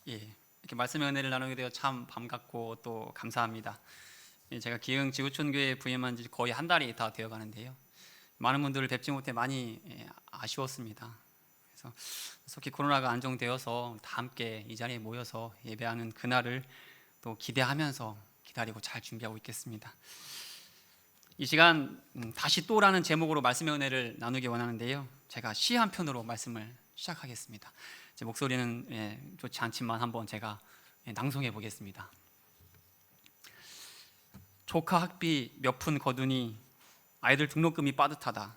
이렇게 말씀의 은혜를 나누게 되어 참 반갑고 또 감사합니다. 제가 기흥 지구촌교회에 부임한 지 거의 한 달이 다 되어 가는데요. 많은 분들을 뵙지 못해 많이 아쉬웠습니다. 그래서 속히 코로나가 안정되어서 다 함께 이 자리에 모여서 예배하는 그날을 또 기대하면서 기다리고 잘 준비하고 있겠습니다. 이 시간 다시 또라는 제목으로 말씀의 은혜를 나누기 원하는데요. 제가 시 한 편으로 말씀을 시작하겠습니다. 제 목소리는 좋지 않지만 한번 제가 낭송해 보겠습니다. 조카 학비 몇 푼 거두니 아이들 등록금이 빠듯하다.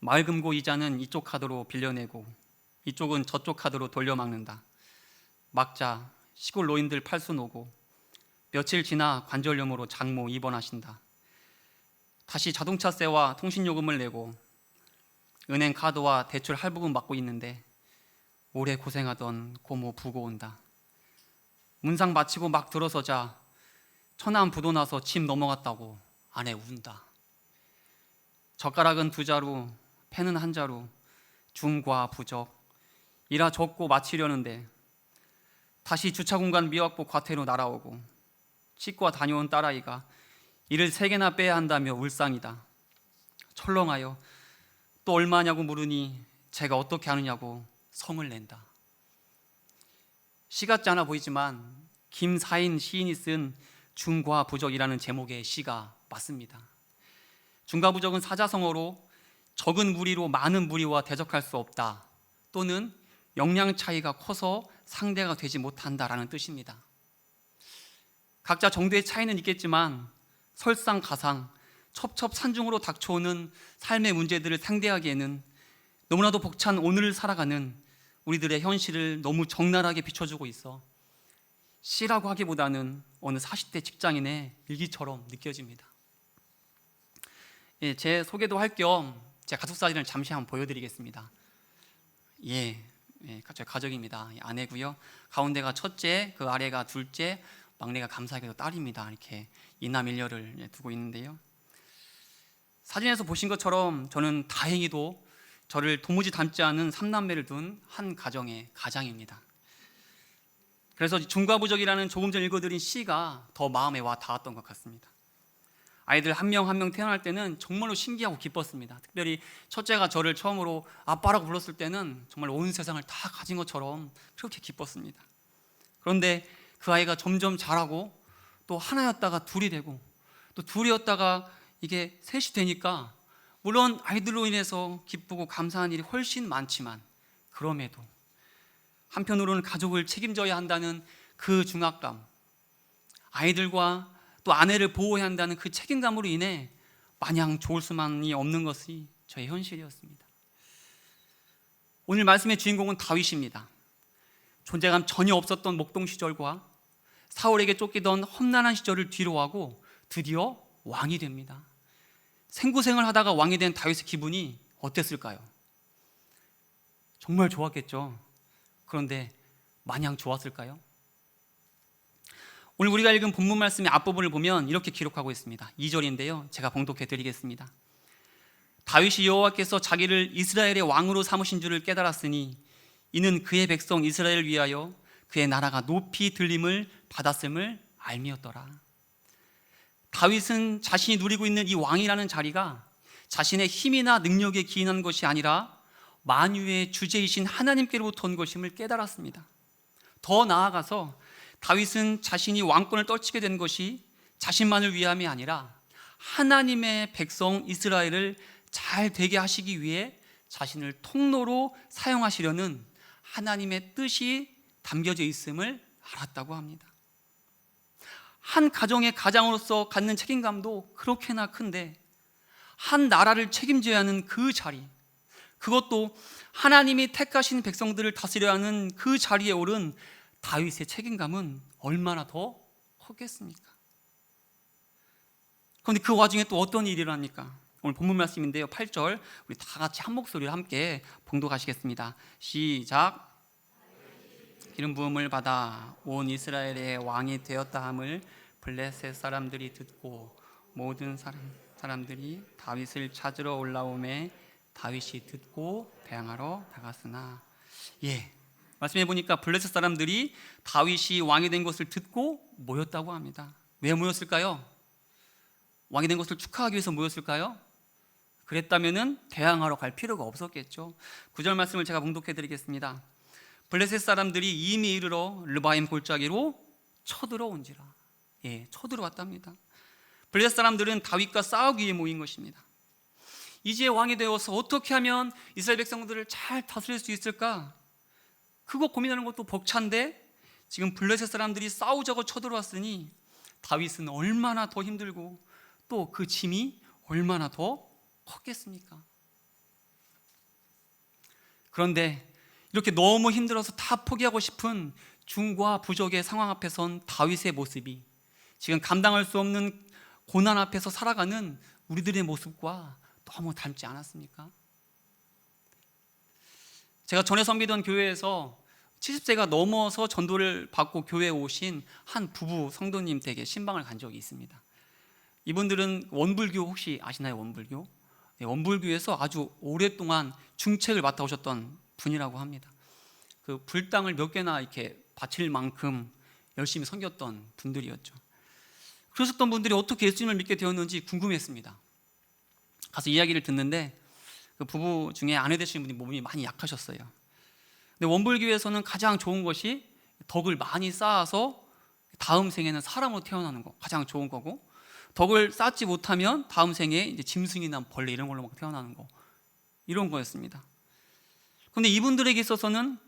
마을금고 이자는 이쪽 카드로 빌려내고 이쪽은 저쪽 카드로 돌려막는다. 막자 시골 노인들 팔순 오고 며칠 지나 관절염으로 장모 입원하신다. 다시 자동차세와 통신요금을 내고 은행 카드와 대출 할부금 받고 있는데 오래 고생하던 고모 부고 온다. 문상 마치고 막 들어서자 천안 부도 나서 집 넘어갔다고 아내 운다. 젓가락은 2자루, 펜은 1자루, 중과 부적 일하 접고 마치려는데 다시 주차 공간 미확보 과태료 날아오고 치과 다녀온 딸아이가 일을 3개나 빼야 한다며 울상이다. 철렁하여 또 얼마냐고 물으니 제가 어떻게 하느냐고 성을 낸다. 시 같지 않아 보이지만 김사인 시인이 쓴 중과부적이라는 제목의 시가 맞습니다. 중과부적은 사자성어로 적은 무리로 많은 무리와 대적할 수 없다, 또는 역량 차이가 커서 상대가 되지 못한다라는 뜻입니다. 각자 정도의 차이는 있겠지만 설상가상, 첩첩산중으로 닥쳐오는 삶의 문제들을 상대하기에는 너무나도 벅찬 오늘을 살아가는 우리들의 현실을 너무 적나라하게 비춰주고 있어 시라고 하기보다는 어느 40대 직장인의 일기처럼 느껴집니다. 제 소개도 할 겸 제 가족사진을 잠시 한번 보여드리겠습니다. 저희 가족입니다. 아내고요. 가운데가 첫째, 그 아래가 둘째, 막내가 감사하게도 딸입니다. 이렇게 이남 일녀를 두고 있는데요. 사진에서 보신 것처럼 저는 다행히도 저를 도무지 닮지 않은 3남매를 둔 한 가정의 가장입니다. 그래서 중과부적이라는 조금 전 읽어드린 시가 더 마음에 와 닿았던 것 같습니다. 아이들 한 명 한 명 태어날 때는 정말로 신기하고 기뻤습니다. 특별히 첫째가 저를 처음으로 아빠라고 불렀을 때는 정말 온 세상을 다 가진 것처럼 그렇게 기뻤습니다. 그런데 그 아이가 점점 자라고 또 하나였다가 둘이 되고 또 둘이었다가 이게 셋이 되니까 물론 아이들로 인해서 기쁘고 감사한 일이 훨씬 많지만 그럼에도 한편으로는 가족을 책임져야 한다는 그 중압감, 아이들과 또 아내를 보호해야 한다는 그 책임감으로 인해 마냥 좋을 수만이 없는 것이 저의 현실이었습니다. 오늘 말씀의 주인공은 다윗입니다. 존재감 전혀 없었던 목동 시절과 사울에게 쫓기던 험난한 시절을 뒤로하고 드디어 왕이 됩니다. 생고생을 하다가 왕이 된 다윗의 기분이 어땠을까요? 정말 좋았겠죠. 그런데 마냥 좋았을까요? 오늘 우리가 읽은 본문 말씀의 앞부분을 보면 이렇게 기록하고 있습니다. 2절인데요. 제가 봉독해 드리겠습니다. 다윗이 여호와께서 자기를 이스라엘의 왕으로 삼으신 줄을 깨달았으니 이는 그의 백성 이스라엘을 위하여 그의 나라가 높이 들림을 받았음을 알미었더라. 다윗은 자신이 누리고 있는 이 왕이라는 자리가 자신의 힘이나 능력에 기인한 것이 아니라 만유의 주제이신 하나님께로부터 온 것임을 깨달았습니다. 더 나아가서 다윗은 자신이 왕권을 떨치게 된 것이 자신만을 위함이 아니라 하나님의 백성 이스라엘을 잘 되게 하시기 위해 자신을 통로로 사용하시려는 하나님의 뜻이 담겨져 있음을 알았다고 합니다. 한 가정의 가장으로서 갖는 책임감도 그렇게나 큰데 한 나라를 책임져야 하는 그 자리, 그것도 하나님이 택하신 백성들을 다스려야 하는 그 자리에 오른 다윗의 책임감은 얼마나 더 컸겠습니까? 그런데 그 와중에 또 어떤 일이 일어납니까? 오늘 본문 말씀인데요. 8절 우리 다 같이 한 목소리로 함께 봉독하시겠습니다. 시작. 기름 부음을 받아 온 이스라엘의 왕이 되었다 함을 블레셋 사람들이 듣고 모든 사람들이 다윗을 찾으러 올라오매 다윗이 듣고 대항하러 나갔으나 말씀해 보니까 블레셋 사람들이 다윗이 왕이 된 것을 듣고 모였다고 합니다. 왜 모였을까요? 왕이 된 것을 축하하기 위해서 모였을까요? 그랬다면은 대항하러 갈 필요가 없었겠죠. 9절 말씀을 제가 봉독해 드리겠습니다. 블레셋 사람들이 이미 이르러 르바임 골짜기로 쳐들어온지라. 쳐들어왔답니다. 블레셋 사람들은 다윗과 싸우기 위해 모인 것입니다. 이제 왕이 되어서 어떻게 하면 이스라엘 백성들을 잘 다스릴 수 있을까? 그거 고민하는 것도 벅찬데 지금 블레셋 사람들이 싸우자고 쳐들어왔으니 다윗은 얼마나 더 힘들고 또 그 짐이 얼마나 더 컸겠습니까? 그런데 이렇게 너무 힘들어서 다 포기하고 싶은 중과 부족의 상황 앞에 선 다윗의 모습이 지금 감당할 수 없는 고난 앞에서 살아가는 우리들의 모습과 너무 닮지 않았습니까? 제가 전에 섬기던 교회에서 70세가 넘어서 전도를 받고 교회에 오신 한 부부 성도님 댁에 신방을 간 적이 있습니다. 이분들은 원불교 혹시 아시나요? 원불교? 네, 원불교에서 아주 오랫동안 중책을 맡아오셨던 분이라고 합니다. 그 불당을 몇 개나 이렇게 바칠 만큼 열심히 섬겼던 분들이었죠. 그러셨던 분들이 어떻게 예수님을 믿게 되었는지 궁금했습니다. 가서 이야기를 듣는데 그 부부 중에 아내 되시는 분이 몸이 많이 약하셨어요. 근데 원불교에서는 가장 좋은 것이 덕을 많이 쌓아서 다음 생에는 사람으로 태어나는 거 가장 좋은 거고, 덕을 쌓지 못하면 다음 생에 이제 짐승이나 벌레 이런 걸로 막 태어나는 거, 이런 거였습니다. 그런데 이분들에게 있어서는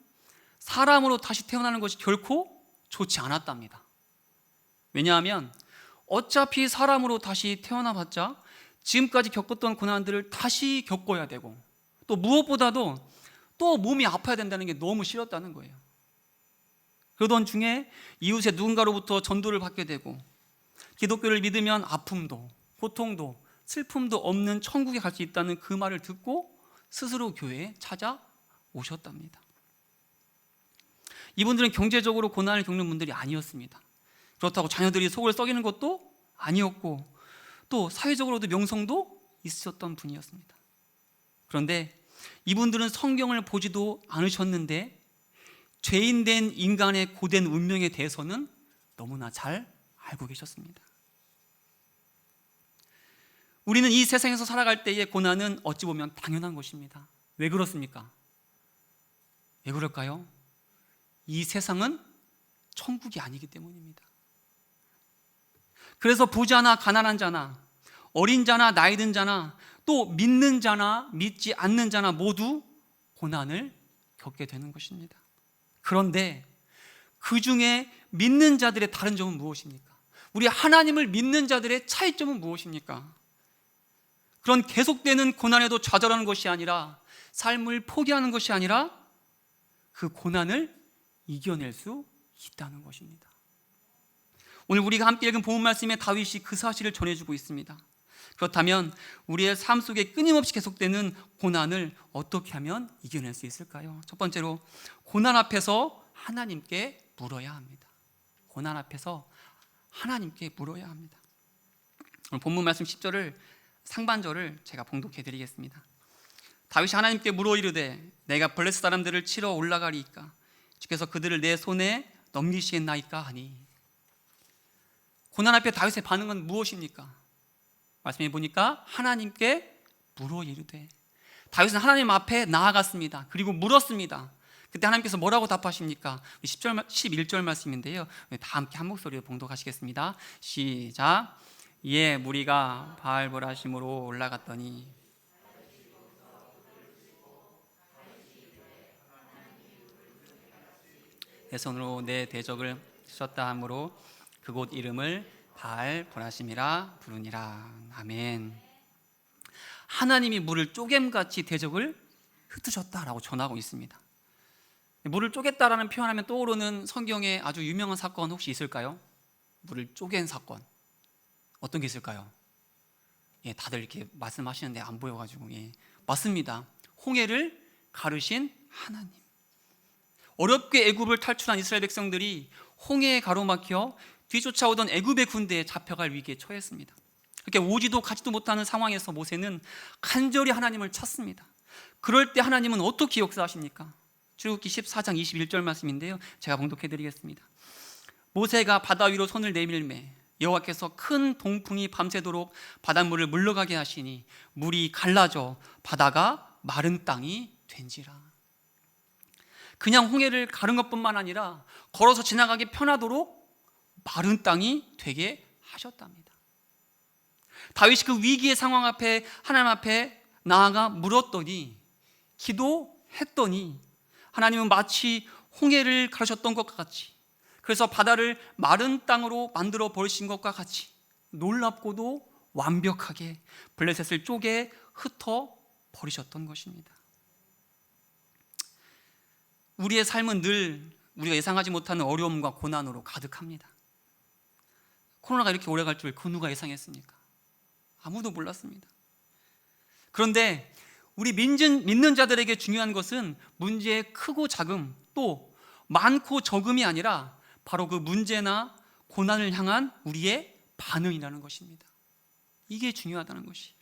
사람으로 다시 태어나는 것이 결코 좋지 않았답니다. 왜냐하면 어차피 사람으로 다시 태어나봤자 지금까지 겪었던 고난들을 다시 겪어야 되고, 또 무엇보다도 또 몸이 아파야 된다는 게 너무 싫었다는 거예요. 그러던 중에 이웃의 누군가로부터 전도를 받게 되고, 기독교를 믿으면 아픔도 고통도 슬픔도 없는 천국에 갈 수 있다는 그 말을 듣고 스스로 교회에 찾아오셨답니다. 이분들은 경제적으로 고난을 겪는 분들이 아니었습니다. 그렇다고 자녀들이 속을 썩이는 것도 아니었고, 또 사회적으로도 명성도 있었던 분이었습니다. 그런데 이분들은 성경을 보지도 않으셨는데 죄인된 인간의 고된 운명에 대해서는 너무나 잘 알고 계셨습니다. 우리는 이 세상에서 살아갈 때의 고난은 어찌 보면 당연한 것입니다. 왜 그렇습니까? 왜 그럴까요? 이 세상은 천국이 아니기 때문입니다. 그래서 부자나 가난한 자나 어린 자나 나이 든 자나 또 믿는 자나 믿지 않는 자나 모두 고난을 겪게 되는 것입니다. 그런데 그 중에 믿는 자들의 다른 점은 무엇입니까? 우리 하나님을 믿는 자들의 차이점은 무엇입니까? 그런 계속되는 고난에도 좌절하는 것이 아니라, 삶을 포기하는 것이 아니라 그 고난을 이겨낼 수 있다는 것입니다. 오늘 우리가 함께 읽은 본문 말씀에 다윗이 그 사실을 전해주고 있습니다. 그렇다면 우리의 삶 속에 끊임없이 계속되는 고난을 어떻게 하면 이겨낼 수 있을까요? 첫 번째로 고난 앞에서 하나님께 물어야 합니다. 고난 앞에서 하나님께 물어야 합니다. 오늘 본문 말씀 10절을 상반절을 제가 봉독해 드리겠습니다. 다윗이 하나님께 물어 이르되 내가 블레셋 사람들을 치러 올라가리이까 주께서 그들을 내 손에 넘기시겠나이까 하니. 고난 앞에 다윗의 반응은 무엇입니까? 말씀해 보니까 하나님께 물어 이르되, 다윗은 하나님 앞에 나아갔습니다. 그리고 물었습니다. 그때 하나님께서 뭐라고 답하십니까? 10절, 11절 말씀인데요, 다 함께 한 목소리로 봉독하시겠습니다. 시작. 이에 무리가 바알보라심으로 올라갔더니 내 손으로 내 대적을 치셨다 하므로 그곳 이름을 바알보라심이라 부르니라. 아멘. 하나님이 물을 쪼개같이 대적을 흩으셨다라고 전하고 있습니다. 물을 쪼갰다라는 표현하면 떠오르는 성경에 아주 유명한 사건 혹시 있을까요? 물을 쪼갠 사건 어떤 게 있을까요? 다들 이렇게 말씀하시는데 안 보여가지고. 맞습니다. 홍해를 가르신 하나님. 어렵게 애굽을 탈출한 이스라엘 백성들이 홍해에 가로막혀 뒤쫓아오던 애굽의 군대에 잡혀갈 위기에 처했습니다. 이렇게 오지도 가지도 못하는 상황에서 모세는 간절히 하나님을 찾습니다. 그럴 때 하나님은 어떻게 역사하십니까? 출애굽기 14장 21절 말씀인데요, 제가 봉독해 드리겠습니다. 모세가 바다 위로 손을 내밀매 여호와께서 큰 동풍이 밤새도록 바닷물을 물러가게 하시니 물이 갈라져 바다가 마른 땅이 된지라. 그냥 홍해를 가른 것뿐만 아니라 걸어서 지나가기 편하도록 마른 땅이 되게 하셨답니다. 다윗이 그 위기의 상황 앞에 하나님 앞에 나아가 물었더니, 기도했더니 하나님은 마치 홍해를 가르셨던 것과 같이, 그래서 바다를 마른 땅으로 만들어 버리신 것과 같이 놀랍고도 완벽하게 블레셋을 쪼개 흩어 버리셨던 것입니다. 우리의 삶은 늘 우리가 예상하지 못하는 어려움과 고난으로 가득합니다. 코로나가 이렇게 오래 갈 줄 그 누가 예상했습니까? 아무도 몰랐습니다. 그런데 우리 믿는 자들에게 중요한 것은 문제의 크고 작음, 또 많고 적음이 아니라 바로 그 문제나 고난을 향한 우리의 반응이라는 것입니다. 이게 중요하다는 것이에요.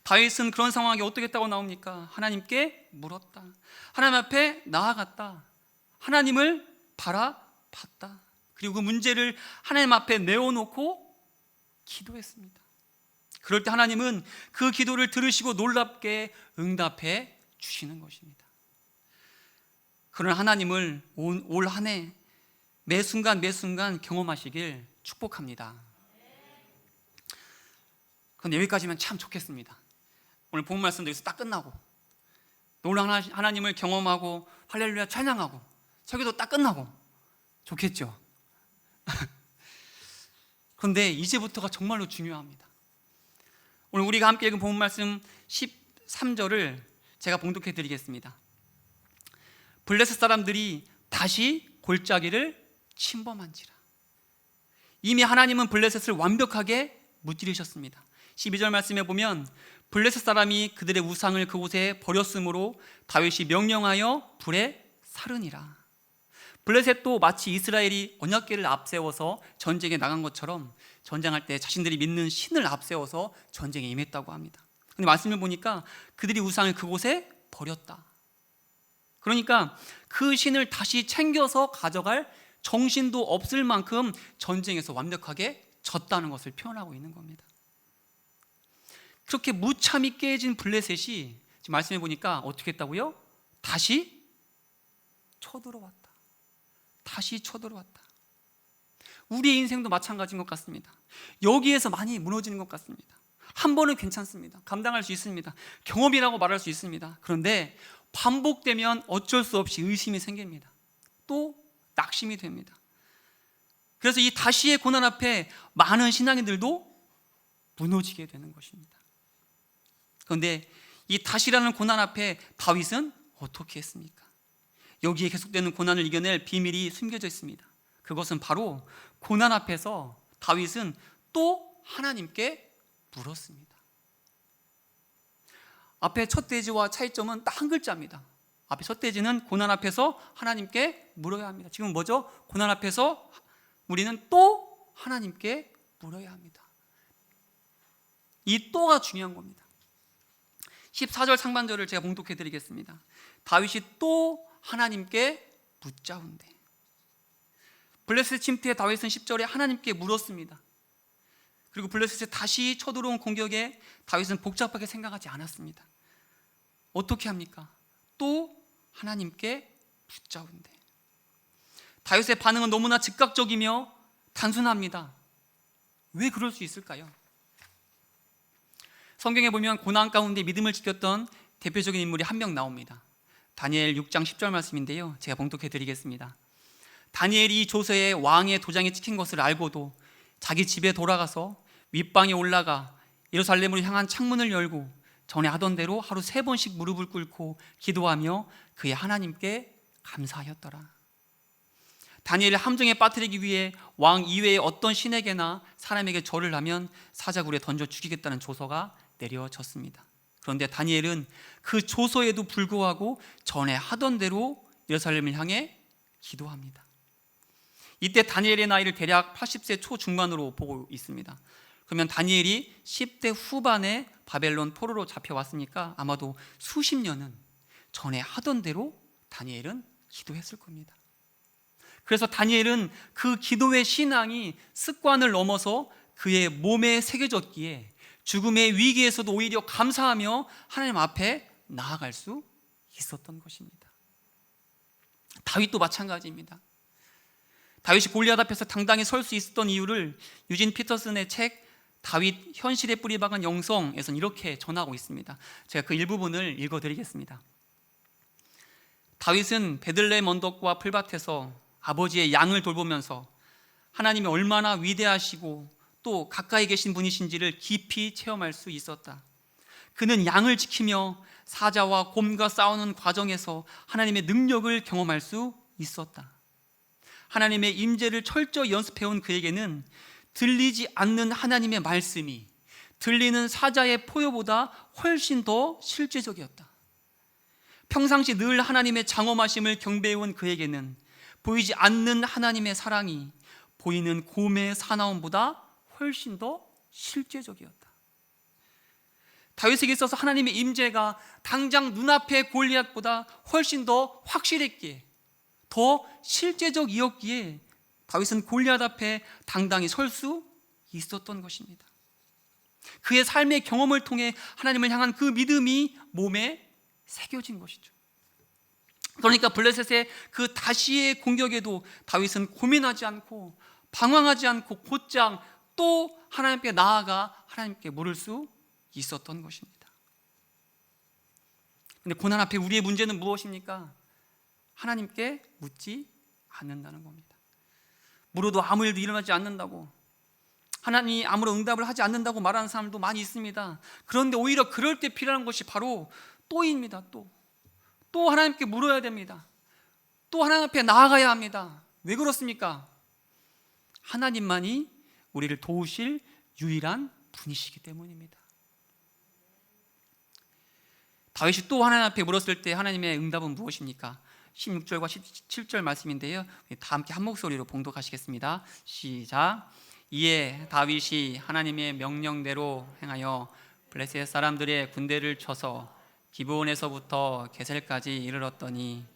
다윗은 그런 상황이 어떻게 했다고 나옵니까? 하나님께 물었다. 하나님 앞에 나아갔다. 하나님을 바라봤다. 그리고 그 문제를 하나님 앞에 내어놓고 기도했습니다. 그럴 때 하나님은 그 기도를 들으시고 놀랍게 응답해 주시는 것입니다. 그런 하나님을 올 한 해 매 순간 경험하시길 축복합니다. 그런데 여기까지면 참 좋겠습니다. 오늘 본 말씀도 여기서 딱 끝나고, 놀라운 하나님을 경험하고 할렐루야 찬양하고 설교도 딱 끝나고 좋겠죠. 그런데 이제부터가 정말로 중요합니다. 오늘 우리가 함께 읽은 본 말씀 13절을 제가 봉독해 드리겠습니다. 블레셋 사람들이 다시 골짜기를 침범한지라. 이미 하나님은 블레셋을 완벽하게 무찌르셨습니다. 12절 말씀에 보면 블레셋 사람이 그들의 우상을 그곳에 버렸으므로 다윗이 명령하여 불에 사르니라. 블레셋도 마치 이스라엘이 언약궤를 앞세워서 전쟁에 나간 것처럼 전쟁할 때 자신들이 믿는 신을 앞세워서 전쟁에 임했다고 합니다. 근데 말씀을 보니까 그들이 우상을 그곳에 버렸다. 그러니까 그 신을 다시 챙겨서 가져갈 정신도 없을 만큼 전쟁에서 완벽하게 졌다는 것을 표현하고 있는 겁니다. 그렇게 무참히 깨진 블레셋이 지금 말씀해 보니까 어떻게 했다고요? 다시 쳐들어왔다. 다시 쳐들어왔다. 우리의 인생도 마찬가지인 것 같습니다. 여기에서 많이 무너지는 것 같습니다. 한 번은 괜찮습니다. 감당할 수 있습니다. 경험이라고 말할 수 있습니다. 그런데 반복되면 어쩔 수 없이 의심이 생깁니다. 또 낙심이 됩니다. 그래서 이 다시의 고난 앞에 많은 신앙인들도 무너지게 되는 것입니다. 그런데 이 다시라는 고난 앞에 다윗은 어떻게 했습니까? 여기에 계속되는 고난을 이겨낼 비밀이 숨겨져 있습니다. 그것은 바로 고난 앞에서 다윗은 또 하나님께 물었습니다. 앞에 첫 대지와 차이점은 딱 한 글자입니다. 앞에 첫 대지는 고난 앞에서 하나님께 물어야 합니다. 지금 뭐죠? 고난 앞에서 우리는 또 하나님께 물어야 합니다. 이 또가 중요한 겁니다. 14절 상반절을 제가 봉독해 드리겠습니다. 다윗이 또 하나님께 묻자운대. 블레셋 침투에 다윗은 10절에 하나님께 물었습니다. 그리고 블레셋에 다시 쳐들어온 공격에 다윗은 복잡하게 생각하지 않았습니다. 어떻게 합니까? 또 하나님께 묻자운대. 다윗의 반응은 너무나 즉각적이며 단순합니다. 왜 그럴 수 있을까요? 성경에 보면 고난 가운데 믿음을 지켰던 대표적인 인물이 한 명 나옵니다. 다니엘 6장 10절 말씀인데요, 제가 봉독해 드리겠습니다. 다니엘이 조서에 왕의 도장이 찍힌 것을 알고도 자기 집에 돌아가서 윗방에 올라가 예루살렘으로 향한 창문을 열고 전에 하던 대로 하루 3번씩 무릎을 꿇고 기도하며 그의 하나님께 감사하였더라. 다니엘을 함정에 빠뜨리기 위해 왕 이외의 어떤 신에게나 사람에게 절을 하면 사자굴에 던져 죽이겠다는 조서가 내려졌습니다. 그런데 다니엘은 그 조서에도 불구하고 전에 하던 대로 예루살렘을 향해 기도합니다. 이때 다니엘의 나이를 대략 80세 초중반으로 보고 있습니다. 그러면 다니엘이 10대 후반에 바벨론 포로로 잡혀왔으니까 아마도 수십 년은 전에 하던 대로 다니엘은 기도했을 겁니다. 그래서 다니엘은 그 기도의 신앙이 습관을 넘어서 그의 몸에 새겨졌기에 죽음의 위기에서도 오히려 감사하며 하나님 앞에 나아갈 수 있었던 것입니다. 다윗도 마찬가지입니다. 다윗이 골리앗 앞에서 당당히 설 수 있었던 이유를 유진 피터슨의 책 다윗 현실에 뿌리 박은 영성에서는 이렇게 전하고 있습니다. 제가 그 일부분을 읽어드리겠습니다. 다윗은 베들레헴 언덕과 풀밭에서 아버지의 양을 돌보면서 하나님이 얼마나 위대하시고 또 가까이 계신 분이신지를 깊이 체험할 수 있었다. 그는 양을 지키며 사자와 곰과 싸우는 과정에서 하나님의 능력을 경험할 수 있었다. 하나님의 임재를 철저히 연습해온 그에게는 들리지 않는 하나님의 말씀이 들리는 사자의 포효보다 훨씬 더 실제적이었다. 평상시 늘 하나님의 장엄하심을 경배해온 그에게는 보이지 않는 하나님의 사랑이 보이는 곰의 사나움보다 훨씬 더 실제적이었다. 다윗에게 있어서 하나님의 임재가 당장 눈앞의 골리앗보다 훨씬 더 확실했기에, 더 실제적이었기에 다윗은 골리앗 앞에 당당히 설 수 있었던 것입니다. 그의 삶의 경험을 통해 하나님을 향한 그 믿음이 몸에 새겨진 것이죠. 그러니까 블레셋의 그 다시의 공격에도 다윗은 고민하지 않고 방황하지 않고 곧장 또 하나님께 나아가 하나님께 물을 수 있었던 것입니다. 그런데 고난 앞에 우리의 문제는 무엇입니까? 하나님께 묻지 않는다는 겁니다. 물어도 아무 일도 일어나지 않는다고, 하나님이 아무런 응답을 하지 않는다고 말하는 사람도 많이 있습니다. 그런데 오히려 그럴 때 필요한 것이 바로 또입니다. 또 하나님께 물어야 됩니다. 또 하나님 앞에 나아가야 합니다. 왜 그렇습니까? 하나님만이 우리를 도우실 유일한 분이시기 때문입니다. 다윗이 또 하나님 앞에 물었을 때 하나님의 응답은 무엇입니까? 16절과 17절 말씀인데요, 다 함께 한 목소리로 봉독하시겠습니다. 시작. 이에 다윗이 하나님의 명령대로 행하여 블레셋 사람들의 군대를 쳐서 기브온에서부터 게셀까지 이르렀더니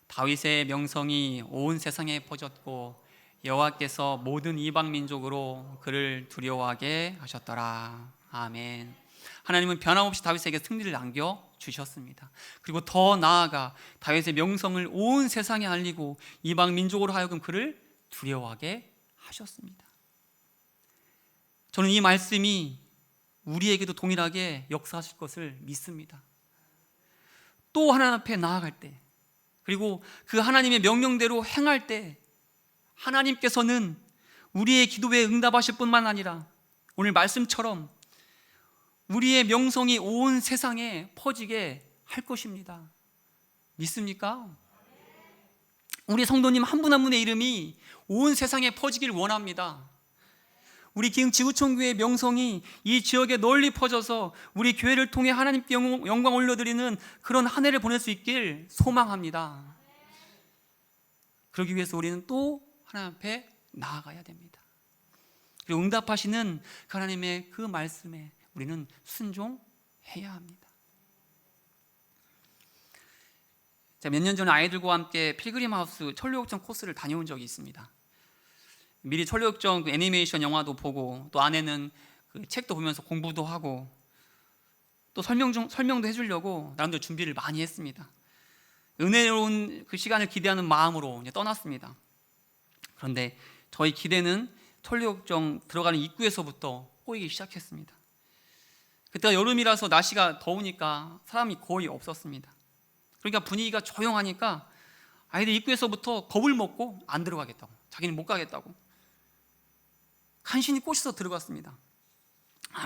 다윗의 명성이 온 세상에 퍼졌고 여호와께서 모든 이방 민족으로 그를 두려워하게 하셨더라. 아멘. 하나님은 변함없이 다윗에게 승리를 안겨주셨습니다. 그리고 더 나아가 다윗의 명성을 온 세상에 알리고 이방 민족으로 하여금 그를 두려워하게 하셨습니다. 저는 이 말씀이 우리에게도 동일하게 역사하실 것을 믿습니다. 또 하나님 앞에 나아갈 때, 그리고 그 하나님의 명령대로 행할 때 하나님께서는 우리의 기도에 응답하실 뿐만 아니라 오늘 말씀처럼 우리의 명성이 온 세상에 퍼지게 할 것입니다. 믿습니까? 우리 성도님 한 분 한 분의 이름이 온 세상에 퍼지길 원합니다. 우리 기흥 지구촌교회의 명성이 이 지역에 널리 퍼져서 우리 교회를 통해 하나님께 영광 올려드리는 그런 한 해를 보낼 수 있길 소망합니다. 그러기 위해서 우리는 또 하나님 앞에 나아가야 됩니다. 그리고 응답하시는 하나님의 그 말씀에 우리는 순종해야 합니다. 몇 년 전에 아이들과 함께 필그림 하우스 천류역정 코스를 다녀온 적이 있습니다. 미리 천류역정 그 애니메이션 영화도 보고 또 안에는 그 책도 보면서 공부도 하고 또 설명도 해주려고 나름대로 준비를 많이 했습니다. 은혜로운 그 시간을 기대하는 마음으로 이제 떠났습니다. 그런데 저희 기대는 천류역정 들어가는 입구에서부터 꼬이기 시작했습니다. 그때가 여름이라서 날씨가 더우니까 사람이 거의 없었습니다. 그러니까 분위기가 조용하니까 아이들 입구에서부터 겁을 먹고 안 들어가겠다고, 자기는 못 가겠다고 간신히 꼬셔서 들어갔습니다.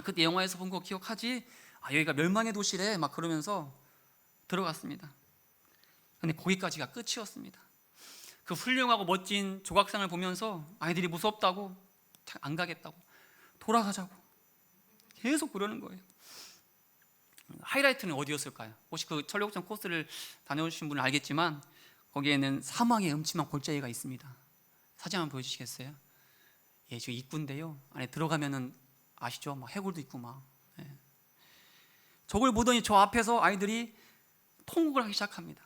그때 영화에서 본 거 기억하지? 여기가 멸망의 도시래 막 그러면서 들어갔습니다. 근데 거기까지가 끝이었습니다. 그 훌륭하고 멋진 조각상을 보면서 아이들이 무섭다고 안 가겠다고 돌아가자고 계속 그러는 거예요. 하이라이트는 어디였을까요? 혹시 그 천류역정 코스를 다녀오신 분은 알겠지만 거기에는 사망의 음침한 골짜기가 있습니다. 사진 한번 보여주시겠어요? 예, 지금 입구인데요. 안에 들어가면은 아시죠? 막 해골도 있고 막. 저걸 보더니 저 앞에서 아이들이 통곡을 하기 시작합니다.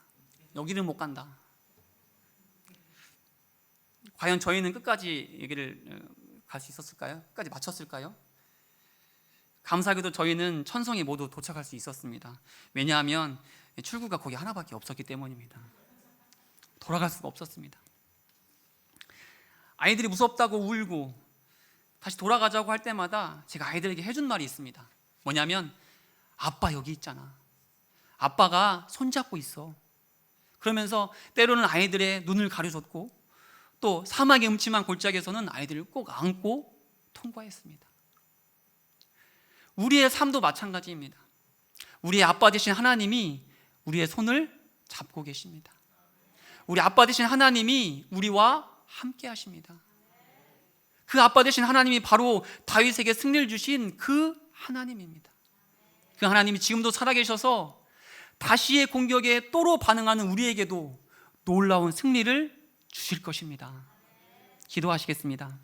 여기를 못 간다. 과연 저희는 끝까지 여기를 갈 수 있었을까요? 끝까지 마쳤을까요? 감사하게도 저희는 천성에 모두 도착할 수 있었습니다. 왜냐하면 출구가 거기 하나밖에 없었기 때문입니다. 돌아갈 수가 없었습니다. 아이들이 무섭다고 울고 다시 돌아가자고 할 때마다 제가 아이들에게 해준 말이 있습니다. 뭐냐면, 아빠 여기 있잖아. 아빠가 손잡고 있어. 그러면서 때로는 아이들의 눈을 가려줬고, 또 사막의 음침한 골짜기에서는 아이들을 꼭 안고 통과했습니다. 우리의 삶도 마찬가지입니다. 우리의 아빠 되신 하나님이 우리의 손을 잡고 계십니다. 우리 아빠 되신 하나님이 우리와 함께 하십니다. 그 아빠 되신 하나님이 바로 다윗에게 승리를 주신 그 하나님입니다. 그 하나님이 지금도 살아계셔서 다시의 공격에 또로 반응하는 우리에게도 놀라운 승리를 주실 것입니다. 기도하시겠습니다.